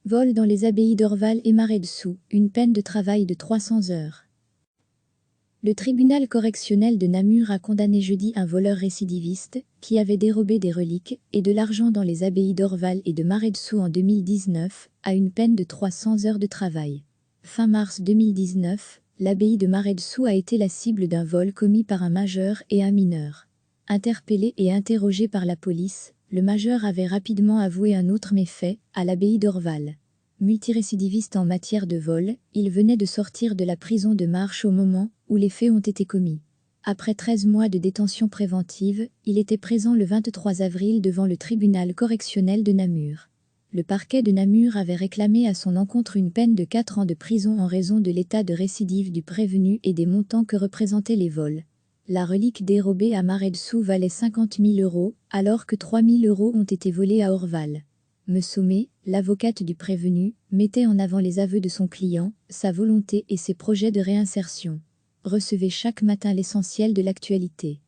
Vol dans les abbayes d'Orval et Marais-Dessous, une peine de travail de 300 heures. Le tribunal correctionnel de Namur a condamné jeudi un voleur récidiviste qui avait dérobé des reliques et de l'argent dans les abbayes d'Orval et de Marais-Dessous en 2019 à une peine de 300 heures de travail. Fin mars 2019, l'abbaye de Marais-Dessous a été la cible d'un vol commis par un majeur et un mineur. Interpellé et interrogé par la police, le majeur avait rapidement avoué un autre méfait à l'abbaye d'Orval. Multirécidiviste en matière de vol, il venait de sortir de la prison de Marche au moment où les faits ont été commis. Après 13 mois de détention préventive, il était présent le 23 avril devant le tribunal correctionnel de Namur. Le parquet de Namur avait réclamé à son encontre une peine de 4 ans de prison en raison de l'état de récidive du prévenu et des montants que représentaient les vols. La relique dérobée à Marais-Dessous valait 50 000 €, alors que 3 000 € ont été volés à Orval. Me Sommet, l'avocate du prévenu, mettait en avant les aveux de son client, sa volonté et ses projets de réinsertion. Recevez chaque matin l'essentiel de l'actualité.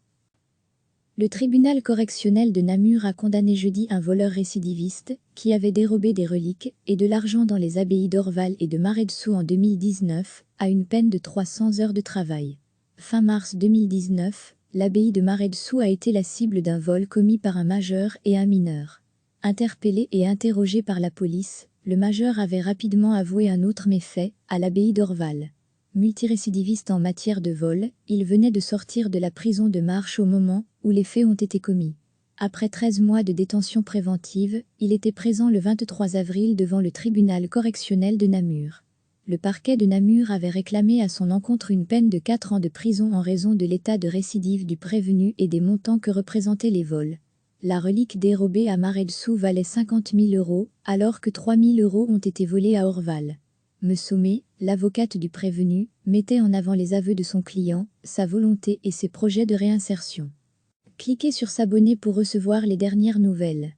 Le tribunal correctionnel de Namur a condamné jeudi un voleur récidiviste qui avait dérobé des reliques et de l'argent dans les abbayes d'Orval et de Marais-Dessous en 2019 à une peine de 300 heures de travail. Fin mars 2019, l'abbaye de Marais-Dessous a été la cible d'un vol commis par un majeur et un mineur. Interpellé et interrogé par la police, le majeur avait rapidement avoué un autre méfait à l'abbaye d'Orval. Multirécidiviste en matière de vol, il venait de sortir de la prison de Marche au moment où les faits ont été commis. Après 13 mois de détention préventive, il était présent le 23 avril devant le tribunal correctionnel de Namur. Le parquet de Namur avait réclamé à son encontre une peine de 4 ans de prison en raison de l'état de récidive du prévenu et des montants que représentaient les vols. La relique dérobée à Marais-Dessous valait 50 000 €, alors que 3 000 € ont été volés à Orval. Me Sommet, l'avocate du prévenu, mettait en avant les aveux de son client, sa volonté et ses projets de réinsertion. Cliquez sur s'abonner pour recevoir les dernières nouvelles.